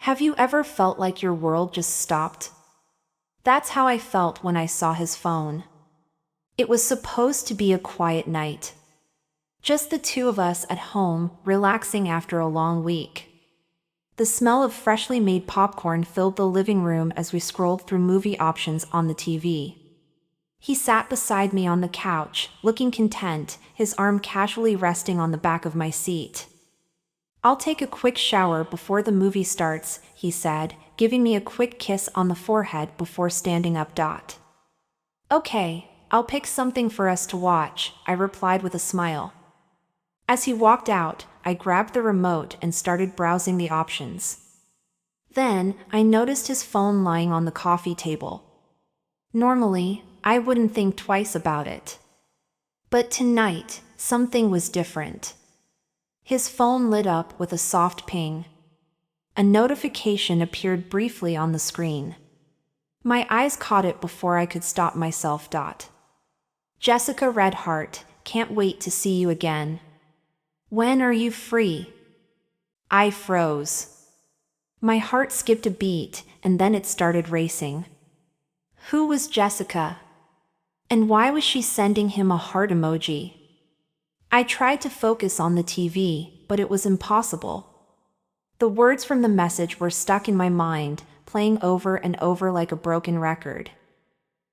Have you ever felt like your world just stopped? That's how I felt when I saw his phone. It was supposed to be a quiet night. Just the two of us at home, relaxing after a long week. The smell of freshly made popcorn filled the living room as we scrolled through movie options on the TV. He sat beside me on the couch, looking content, his arm casually resting on the back of my seat. "I'll take a quick shower before the movie starts," he said, giving me a quick kiss on the forehead before standing up. "Okay, I'll pick something for us to watch," I replied with a smile. As he walked out, I grabbed the remote and started browsing the options. Then, I noticed his phone lying on the coffee table. Normally, I wouldn't think twice about it. But tonight, something was different. His phone lit up with a soft ping. A notification appeared briefly on the screen. My eyes caught it before I could stop myself. "Jessica Redheart, can't wait to see you again. When are you free?" I froze. My heart skipped a beat, and then it started racing. Who was Jessica? And why was she sending him a heart emoji? I tried to focus on the TV, but it was impossible. The words from the message were stuck in my mind, playing over and over like a broken record.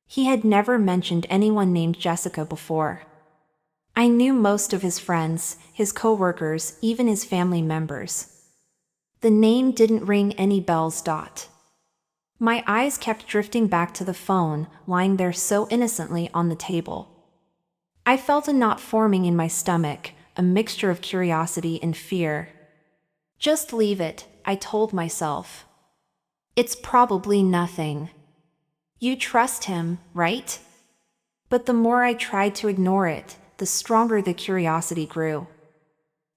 He had never mentioned anyone named Jessica before. I knew most of his friends, his coworkers, even his family members. The name didn't ring any bells. My eyes kept drifting back to the phone, lying there so innocently on the table. I felt a knot forming in my stomach, a mixture of curiosity and fear. Just leave it, I told myself. It's probably nothing. You trust him, right? But the more I tried to ignore it, the stronger the curiosity grew.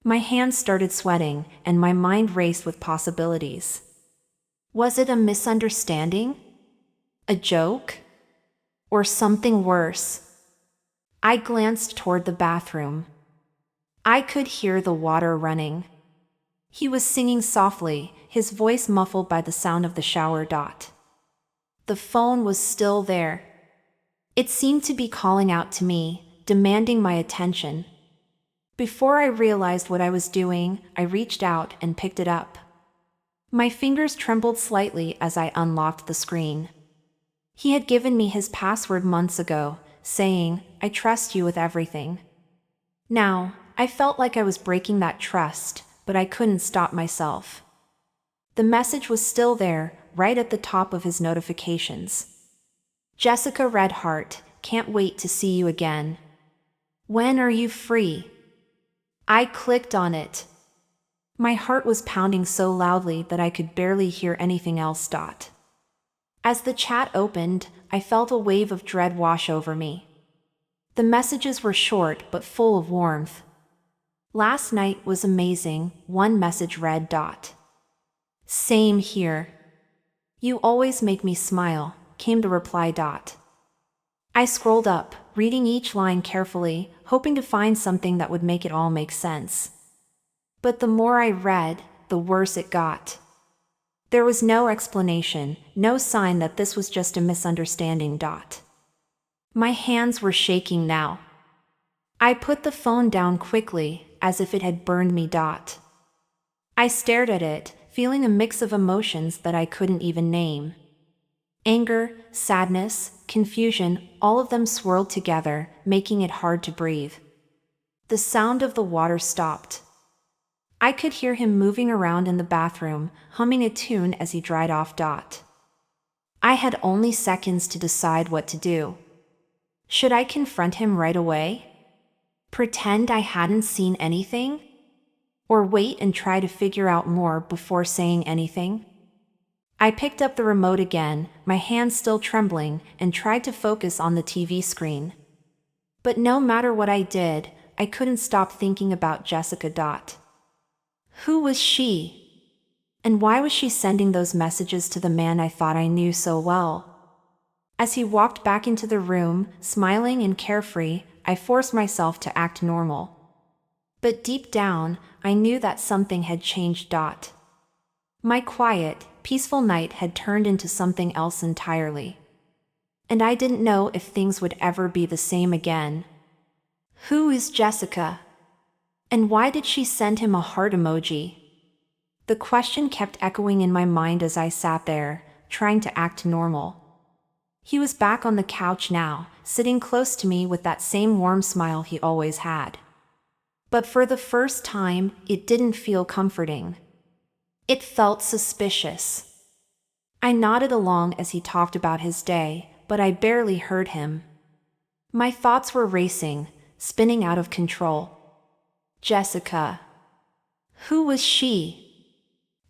My hands started sweating, and my mind raced with possibilities. Was it a misunderstanding? A joke? Or something worse? I glanced toward the bathroom. I could hear the water running. He was singing softly, his voice muffled by the sound of the shower. The phone was still there. It seemed to be calling out to me, demanding my attention. Before I realized what I was doing, I reached out and picked it up. My fingers trembled slightly as I unlocked the screen. He had given me his password months ago, saying, "I trust you with everything." Now, I felt like I was breaking that trust, but I couldn't stop myself. The message was still there, right at the top of his notifications. "Jessica Redheart, can't wait to see you again. When are you free?" I clicked on it. My heart was pounding so loudly that I could barely hear anything else. As the chat opened, I felt a wave of dread wash over me. The messages were short but full of warmth. "Last night was amazing," one message read. "Same here. You always make me smile," came the reply. I scrolled up, reading each line carefully, hoping to find something that would make it all make sense. But the more I read, the worse it got. There was no explanation, no sign that this was just a misunderstanding. My hands were shaking now. I put the phone down quickly, as if it had burned me. I stared at it, feeling a mix of emotions that I couldn't even name. Anger, sadness, confusion, all of them swirled together, making it hard to breathe. The sound of the water stopped. I could hear him moving around in the bathroom, humming a tune as he dried off. I had only seconds to decide what to do. Should I confront him right away? Pretend I hadn't seen anything? Or wait and try to figure out more before saying anything? I picked up the remote again, my hands still trembling, and tried to focus on the TV screen. But no matter what I did, I couldn't stop thinking about Jessica. Who was she? And why was she sending those messages to the man I thought I knew so well? As he walked back into the room, smiling and carefree, I forced myself to act normal. But deep down, I knew that something had changed. My quiet, peaceful night had turned into something else entirely. And I didn't know if things would ever be the same again. Who is Jessica? And why did she send him a heart emoji? The question kept echoing in my mind as I sat there, trying to act normal. He was back on the couch now, sitting close to me with that same warm smile he always had. But for the first time, it didn't feel comforting. It felt suspicious. I nodded along as he talked about his day, but I barely heard him. My thoughts were racing, spinning out of control. Jessica. Who was she?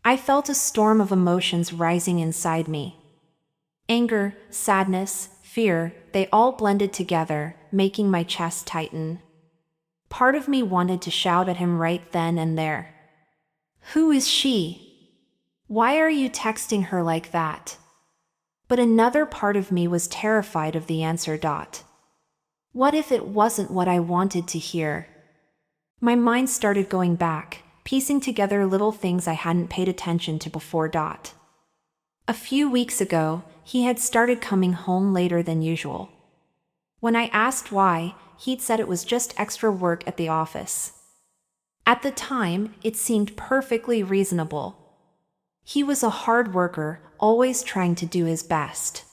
I felt a storm of emotions rising inside me. Anger, sadness, fear, they all blended together, making my chest tighten. Part of me wanted to shout at him right then and there. Who is she? Why are you texting her like that? But another part of me was terrified of the answer. What if it wasn't what I wanted to hear? My mind started going back, piecing together little things I hadn't paid attention to before. A few weeks ago, he had started coming home later than usual. When I asked why, he'd said it was just extra work at the office. At the time, it seemed perfectly reasonable. He was a hard worker, always trying to do his best.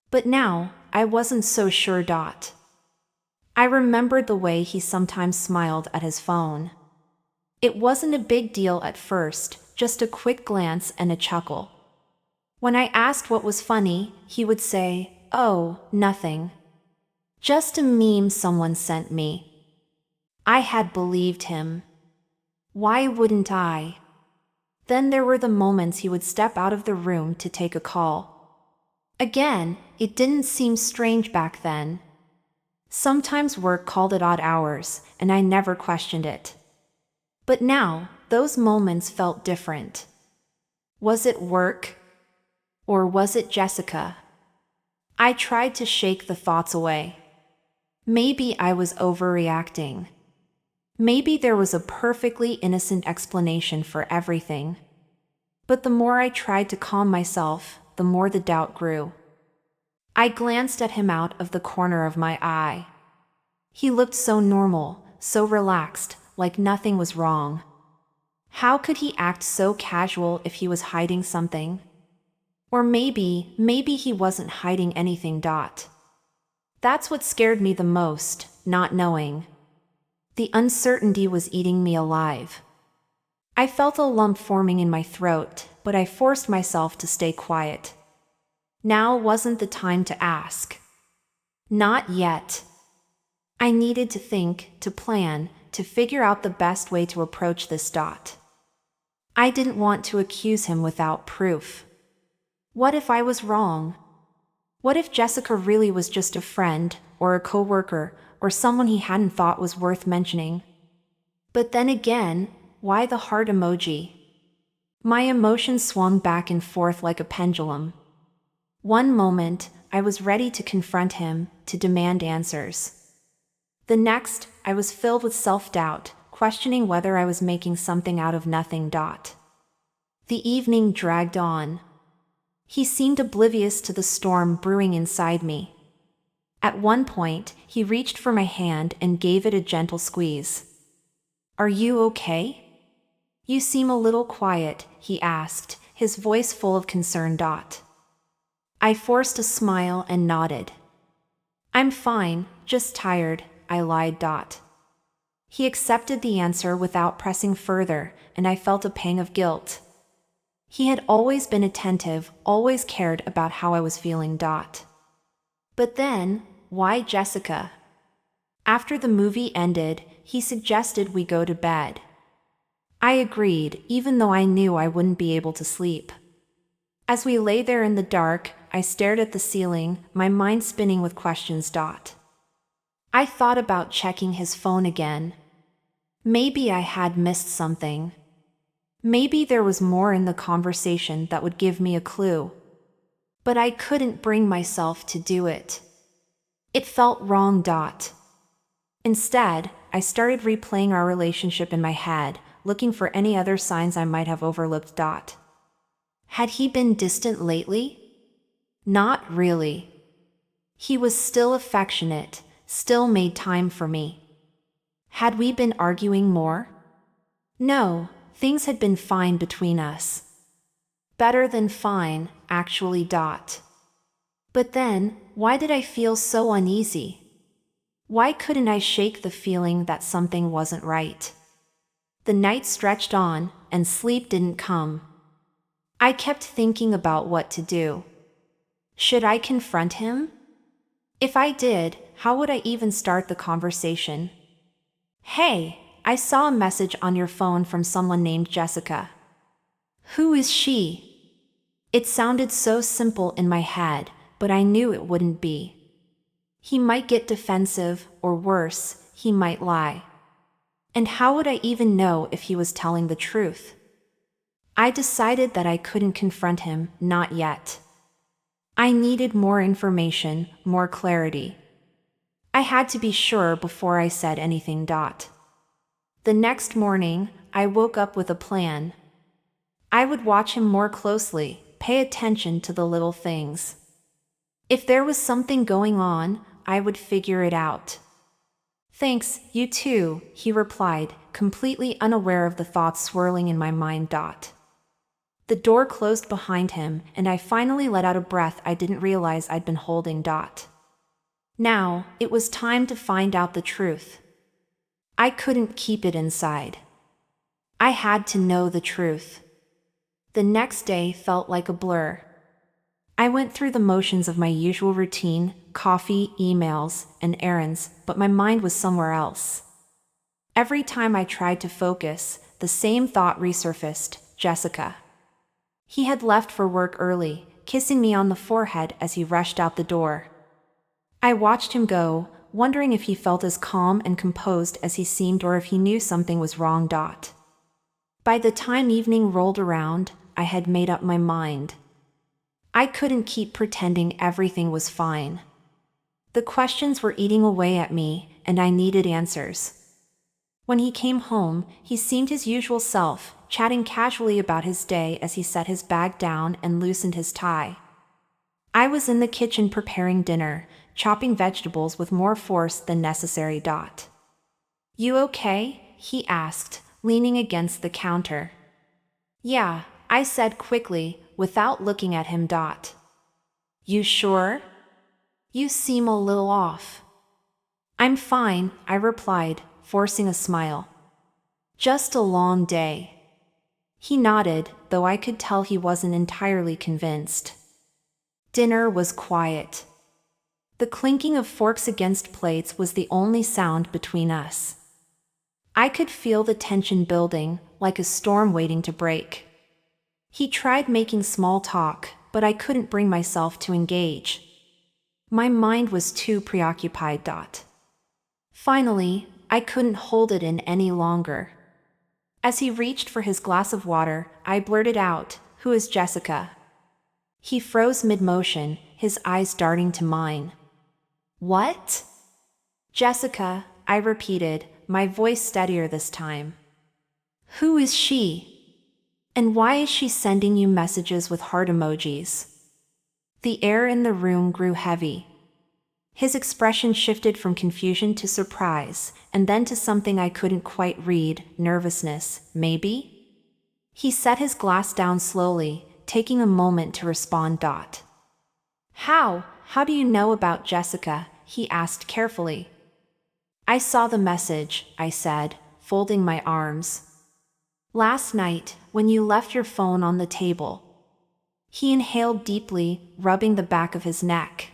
But now, I wasn't so sure. I remembered the way he sometimes smiled at his phone. It wasn't a big deal at first, just a quick glance and a chuckle. When I asked what was funny, he would say, "Oh, nothing. Just a meme someone sent me." I had believed him. Why wouldn't I? Then there were the moments he would step out of the room to take a call. Again, it didn't seem strange back then. Sometimes work called at odd hours, and I never questioned it. But now, those moments felt different. Was it work? Or was it Jessica? I tried to shake the thoughts away. Maybe I was overreacting. Maybe there was a perfectly innocent explanation for everything. But the more I tried to calm myself, the more the doubt grew. I glanced at him out of the corner of my eye. He looked so normal, so relaxed, like nothing was wrong. How could he act so casual if he was hiding something? Or maybe he wasn't hiding anything. That's what scared me the most, not knowing. The uncertainty was eating me alive. I felt a lump forming in my throat, but I forced myself to stay quiet. Now wasn't the time to ask. Not yet. I needed to think, to plan, to figure out the best way to approach this. I didn't want to accuse him without proof. What if I was wrong? What if Jessica really was just a friend, or a coworker, or someone he hadn't thought was worth mentioning? But then again, why the heart emoji? My emotions swung back and forth like a pendulum. One moment, I was ready to confront him, to demand answers. The next, I was filled with self-doubt, questioning whether I was making something out of nothing. The evening dragged on. He seemed oblivious to the storm brewing inside me. At one point, he reached for my hand and gave it a gentle squeeze. "Are you okay? You seem a little quiet," he asked, his voice full of concern. I forced a smile and nodded. "I'm fine, just tired," I lied. He accepted the answer without pressing further, and I felt a pang of guilt. He had always been attentive, always cared about how I was feeling. But then, why Jessica? After the movie ended, he suggested we go to bed. I agreed, even though I knew I wouldn't be able to sleep. As we lay there in the dark, I stared at the ceiling, my mind spinning with questions. I thought about checking his phone again. Maybe I had missed something. Maybe there was more in the conversation that would give me a clue. But I couldn't bring myself to do it. It felt wrong. Instead, I started replaying our relationship in my head, looking for any other signs I might have overlooked. Had he been distant lately? Not really. He was still affectionate, still made time for me. Had we been arguing more? No, things had been fine between us. Better than fine, actually. But then, why did I feel so uneasy? Why couldn't I shake the feeling that something wasn't right? The night stretched on, and sleep didn't come. I kept thinking about what to do. Should I confront him? If I did, how would I even start the conversation? Hey, I saw a message on your phone from someone named Jessica. Who is she? It sounded so simple in my head, but I knew it wouldn't be. He might get defensive, or worse, he might lie. And how would I even know if he was telling the truth? I decided that I couldn't confront him, not yet. I needed more information, more clarity. I had to be sure before I said anything. The next morning, I woke up with a plan. I would watch him more closely, pay attention to the little things. If there was something going on, I would figure it out. Thanks, you too, he replied, completely unaware of the thoughts swirling in my mind. The door closed behind him, and I finally let out a breath I didn't realize I'd been holding. Now, it was time to find out the truth. I couldn't keep it inside. I had to know the truth. The next day felt like a blur. I went through the motions of my usual routine, coffee, emails, and errands, but my mind was somewhere else. Every time I tried to focus, the same thought resurfaced: Jessica. He had left for work early, kissing me on the forehead as he rushed out the door. I watched him go, wondering if he felt as calm and composed as he seemed or if he knew something was wrong. By the time evening rolled around, I had made up my mind. I couldn't keep pretending everything was fine. The questions were eating away at me, and I needed answers. When he came home, he seemed his usual self, chatting casually about his day as he set his bag down and loosened his tie. I was in the kitchen preparing dinner, chopping vegetables with more force than necessary. You okay? He asked, leaning against the counter. Yeah, I said quickly, without looking at him. You sure? You seem a little off. I'm fine, I replied, forcing a smile. Just a long day. He nodded, though I could tell he wasn't entirely convinced. Dinner was quiet. The clinking of forks against plates was the only sound between us. I could feel the tension building, like a storm waiting to break. He tried making small talk, but I couldn't bring myself to engage. My mind was too preoccupied. Finally, I couldn't hold it in any longer. As he reached for his glass of water, I blurted out, "Who is Jessica?" He froze mid-motion, his eyes darting to mine. What? Jessica, I repeated, my voice steadier this time. Who is she? And why is she sending you messages with heart emojis? The air in the room grew heavy. His expression shifted from confusion to surprise, and then to something I couldn't quite read: nervousness, maybe? He set his glass down slowly, taking a moment to respond. How do you know about Jessica? He asked carefully. I saw the message, I said, folding my arms. Last night, when you left your phone on the table. He inhaled deeply, rubbing the back of his neck.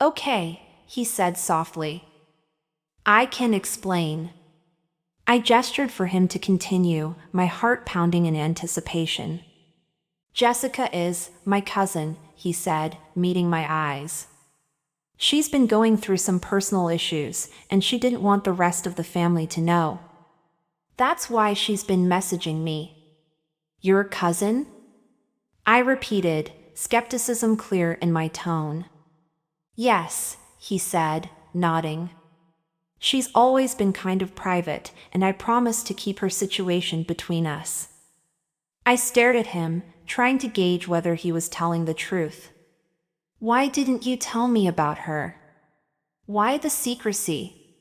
Okay, he said softly. I can explain. I gestured for him to continue, my heart pounding in anticipation. Jessica is my cousin, he said, meeting my eyes. She's been going through some personal issues, and she didn't want the rest of the family to know. That's why she's been messaging me. Your cousin? I repeated, skepticism clear in my tone. Yes, he said, nodding. She's always been kind of private, and I promised to keep her situation between us. I stared at him, trying to gauge whether he was telling the truth. "Why didn't you tell me about her? Why the secrecy?"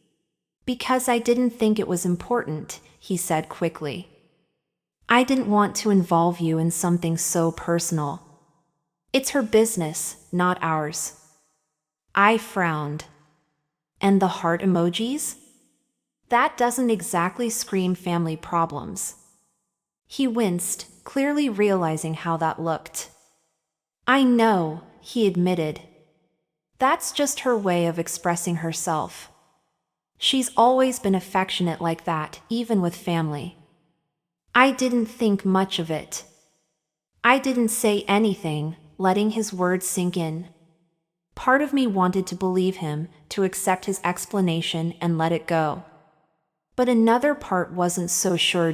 "Because I didn't think it was important," he said quickly. "I didn't want to involve you in something so personal. It's her business, not ours." I frowned. "And the heart emojis? That doesn't exactly scream family problems." He winced, clearly realizing how that looked. "I know," he admitted. "That's just her way of expressing herself. She's always been affectionate like that, even with family." I didn't think much of it. I didn't say anything, letting his words sink in. Part of me wanted to believe him, to accept his explanation and let it go. But another part wasn't so sure.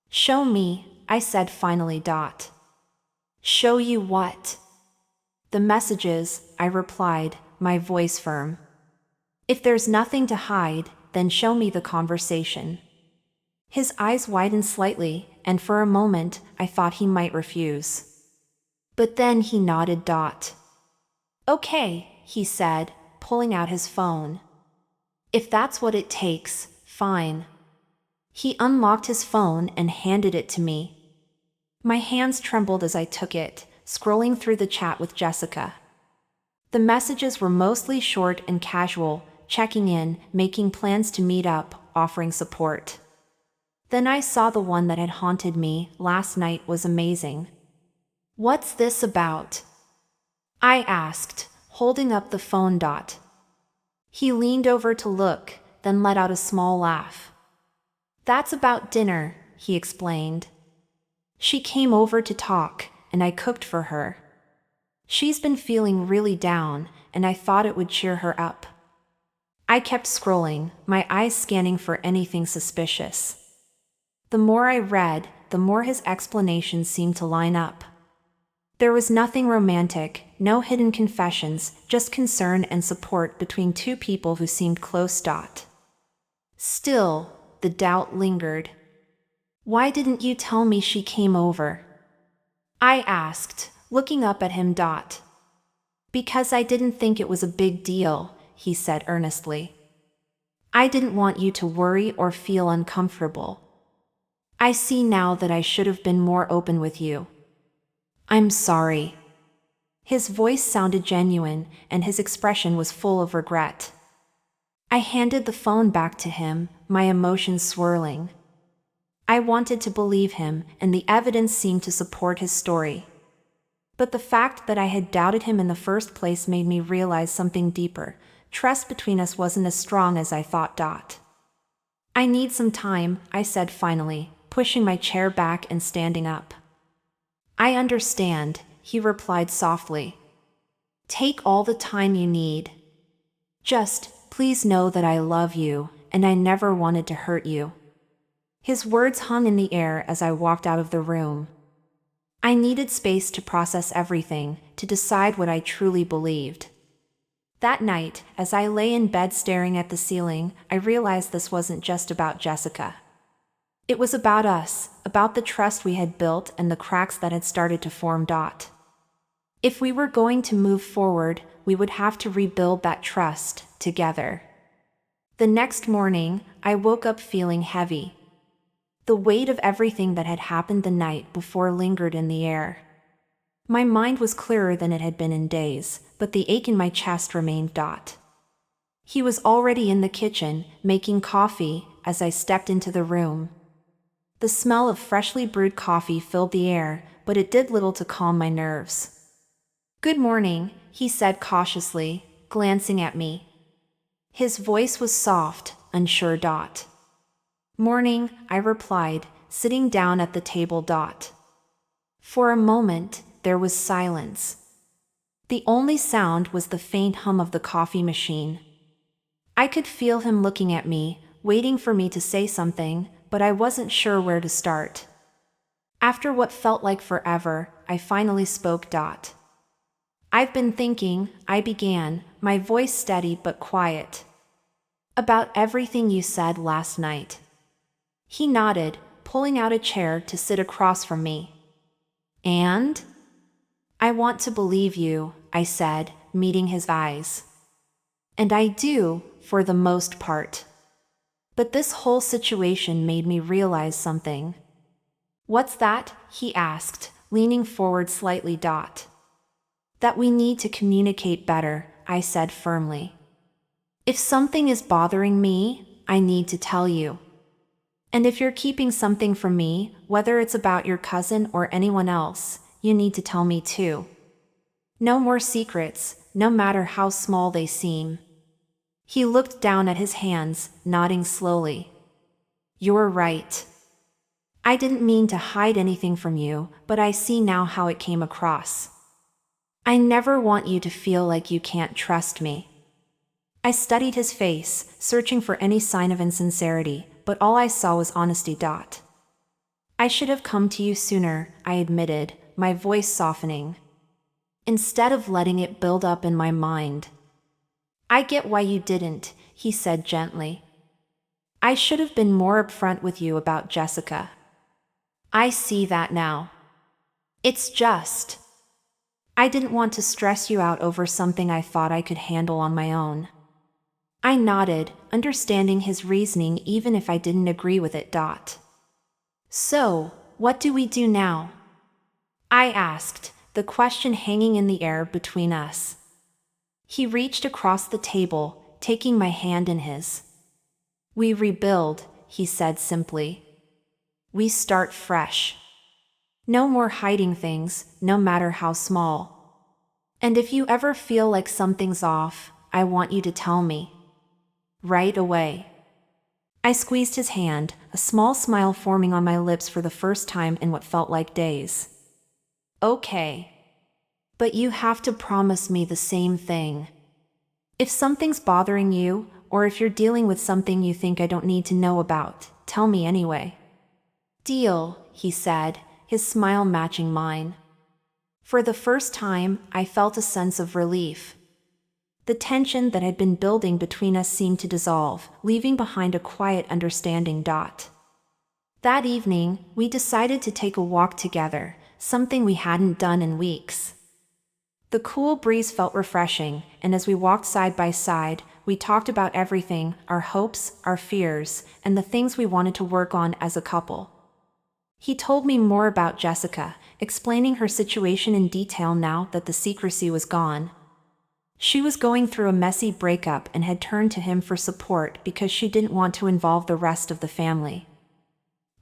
"Show me," I said finally. "Show you what?" "The messages," I replied, my voice firm. "If there's nothing to hide, then show me the conversation." His eyes widened slightly, and for a moment, I thought he might refuse. But then he nodded. "Okay," he said, pulling out his phone. "If that's what it takes, fine." He unlocked his phone and handed it to me. My hands trembled as I took it, scrolling through the chat with Jessica. The messages were mostly short and casual, checking in, making plans to meet up, offering support. Then I saw the one that had haunted me. "Last night was amazing." "What's this about?" I asked, holding up the phone. He leaned over to look, then let out a small laugh. "That's about dinner," he explained. "She came over to talk, and I cooked for her. She's been feeling really down, and I thought it would cheer her up." I kept scrolling, my eyes scanning for anything suspicious. The more I read, the more his explanations seemed to line up. There was nothing romantic, no hidden confessions, just concern and support between two people who seemed close. Still, the doubt lingered. "Why didn't you tell me she came over?" I asked, looking up at him. "Because I didn't think it was a big deal," he said earnestly. "I didn't want you to worry or feel uncomfortable. I see now that I should have been more open with you. I'm sorry." His voice sounded genuine, and his expression was full of regret. I handed the phone back to him, my emotions swirling. I wanted to believe him, and the evidence seemed to support his story. But the fact that I had doubted him in the first place made me realize something deeper. Trust between us wasn't as strong as I thought. "I need some time," I said finally, pushing my chair back and standing up. "I understand," he replied softly. "Take all the time you need. Just, please know that I love you, and I never wanted to hurt you." His words hung in the air as I walked out of the room. I needed space to process everything, to decide what I truly believed. That night, as I lay in bed staring at the ceiling, I realized this wasn't just about Jessica. It was about us, about the trust we had built and the cracks that had started to form. If we were going to move forward, we would have to rebuild that trust, together. The next morning, I woke up feeling heavy. The weight of everything that had happened the night before lingered in the air. My mind was clearer than it had been in days, but the ache in my chest remained. He was already in the kitchen, making coffee, as I stepped into the room. The smell of freshly brewed coffee filled the air, but it did little to calm my nerves. "Good morning," he said cautiously, glancing at me. His voice was soft, unsure. "Morning," I replied, sitting down at the table. For a moment, there was silence. The only sound was the faint hum of the coffee machine. I could feel him looking at me, waiting for me to say something, but I wasn't sure where to start. After what felt like forever, I finally spoke. "I've been thinking," I began, my voice steady but quiet. "About everything you said last night." He nodded, pulling out a chair to sit across from me. And? I want to believe you, I said, meeting his eyes. And I do, for the most part. But this whole situation made me realize something. What's that? He asked, leaning forward slightly. That we need to communicate better, I said firmly. If something is bothering me, I need to tell you. And if you're keeping something from me, whether it's about your cousin or anyone else, you need to tell me too. No more secrets, no matter how small they seem. He looked down at his hands, nodding slowly. You're right. I didn't mean to hide anything from you, but I see now how it came across. I never want you to feel like you can't trust me. I studied his face, searching for any sign of insincerity, but all I saw was honesty. I should have come to you sooner, I admitted, my voice softening. Instead of letting it build up in my mind. I get why you didn't, he said gently. I should have been more upfront with you about Jessica. I see that now. It's just. I didn't want to stress you out over something I thought I could handle on my own. I nodded, understanding his reasoning even if I didn't agree with it. So, what do we do now? I asked, the question hanging in the air between us. He reached across the table, taking my hand in his. We rebuild, he said simply. We start fresh. No more hiding things, no matter how small. And if you ever feel like something's off, I want you to tell me. Right away. I squeezed his hand, a small smile forming on my lips for the first time in what felt like days. Okay. But you have to promise me the same thing. If something's bothering you, or if you're dealing with something you think I don't need to know about, tell me anyway. Deal, he said, his smile matching mine. For the first time, I felt a sense of relief. The tension that had been building between us seemed to dissolve, leaving behind a quiet understanding. That evening, we decided to take a walk together, something we hadn't done in weeks. The cool breeze felt refreshing, and as we walked side by side, we talked about everything, our hopes, our fears, and the things we wanted to work on as a couple. He told me more about Jessica, explaining her situation in detail now that the secrecy was gone. She was going through a messy breakup and had turned to him for support because she didn't want to involve the rest of the family.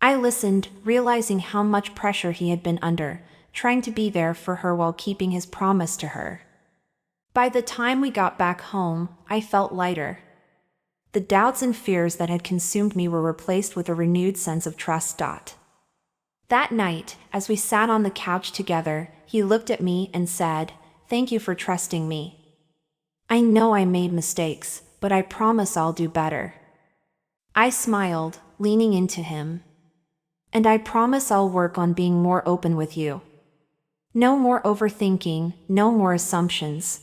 I listened, realizing how much pressure he had been under, trying to be there for her while keeping his promise to her. By the time we got back home, I felt lighter. The doubts and fears that had consumed me were replaced with a renewed sense of trust. That night, as we sat on the couch together, he looked at me and said, "Thank you for trusting me. I know I made mistakes, but I promise I'll do better." I smiled, leaning into him. "And I promise I'll work on being more open with you. No more overthinking, no more assumptions.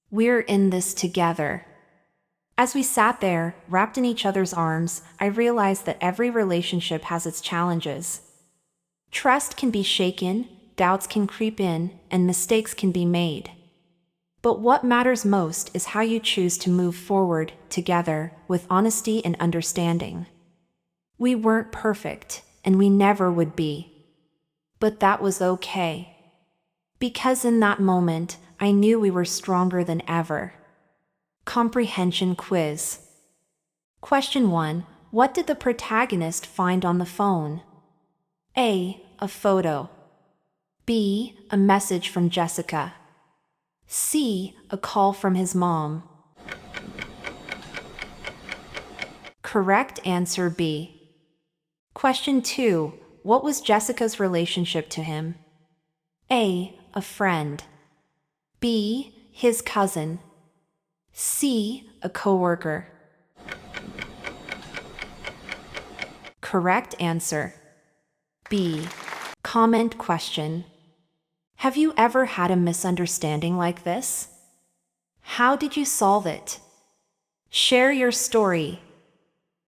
We're in this together." As we sat there, wrapped in each other's arms, I realized that every relationship has its challenges. Trust can be shaken, doubts can creep in, and mistakes can be made. But what matters most is how you choose to move forward, together, with honesty and understanding. We weren't perfect, and we never would be. But that was okay. Because in that moment, I knew we were stronger than ever. Comprehension quiz. Question 1. What did the protagonist find on the phone? A. A photo. B. A message from Jessica. C. A call from his mom. Correct answer B. Question 2. What was Jessica's relationship to him? A. A friend. B. His cousin. C. A coworker. Correct answer B. Comment question. Have you ever had a misunderstanding like this? How did you solve it? Share your story.